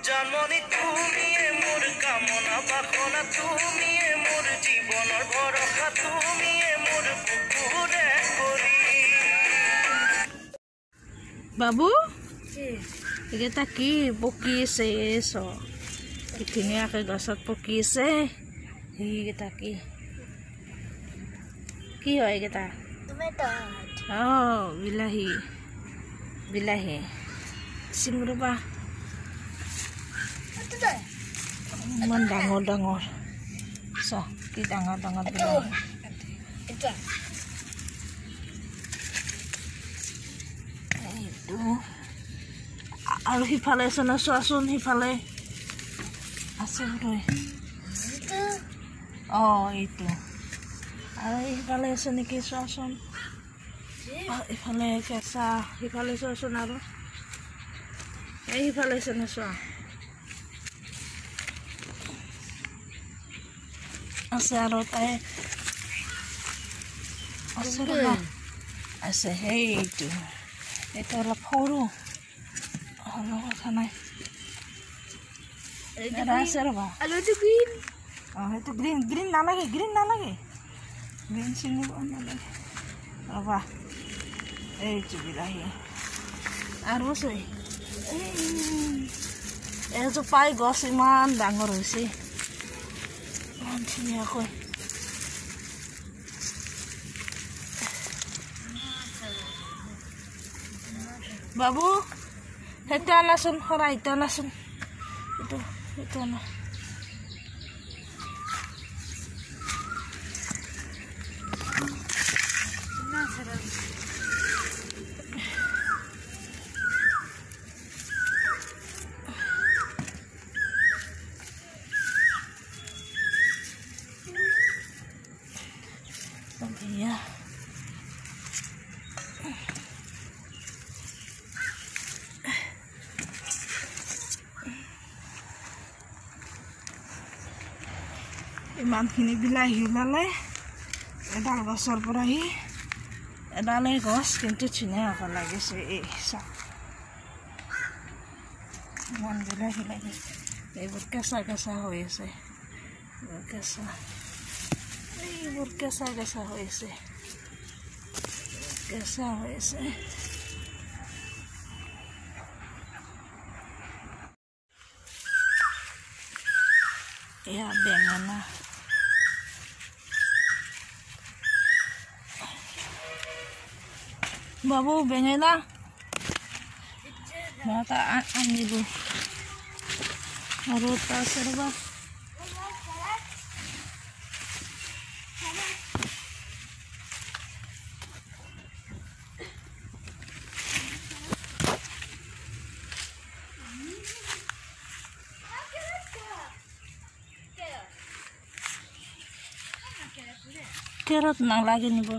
জানমনি তুমিয়ে মোর কামনা বাসনা তুমিয়ে মোর জীবনের ভরসা তুমিয়ে মোর বুকুরে করি বাবু এটা কি পকি আছে চ কি ধুনীয়াকৈ গছত পকি আছে সেইকেইটা কি হয় এইকেইটা বিলাহী বিলাহী চিঙৰবা ইমান ডাঙৰ ডাঙৰ চ কি ডাঙৰ ডাঙৰ বিলাহী এইটো আৰু সিফালে আছে না চোৱাচোন সিফালে আছে এইটো আৰু সিফালে আছে নেকি চোৱাচোন ইফালে কেঁচা সিফালে চোৱাচোন আৰু এই সিফালে আছে না চোৱা আছে আৰু তাই আছে ৰ'বা আছে সেইটো এইটো অলপ সৰু সৰু কথা নাই এটা আছে ৰ'বা সেইটো গ্ৰীণ নালাগে গ্ৰীণ চিঙিব নালাগে ৰ'বা এইটো বিলাহী আৰু আছে এজোপাই গছ ইমান ডাঙৰ হৈছে ইমান ধুনীয়াকৈ বাবু সেইটো আনাচোন শৰাইটো আনাচোন এইটো আনা ya ইমানখিনি বিলাহী ওলালে এডাল গছৰ পৰা এডালে গছ কিন্তু ধুনীয়াকৈ লাগিছে এই চাওক ইমান বিলাহী লাগে এইবোৰ কেঁচা কেঁচা হৈ আছে এইবোৰ কেঁচা হৈ আছে এয়া বেঙেনা বাবু বেঙেনা মই আনিলোঁ আৰু তাৰ আছে ৰ'বা কেৰত নালাগে নিব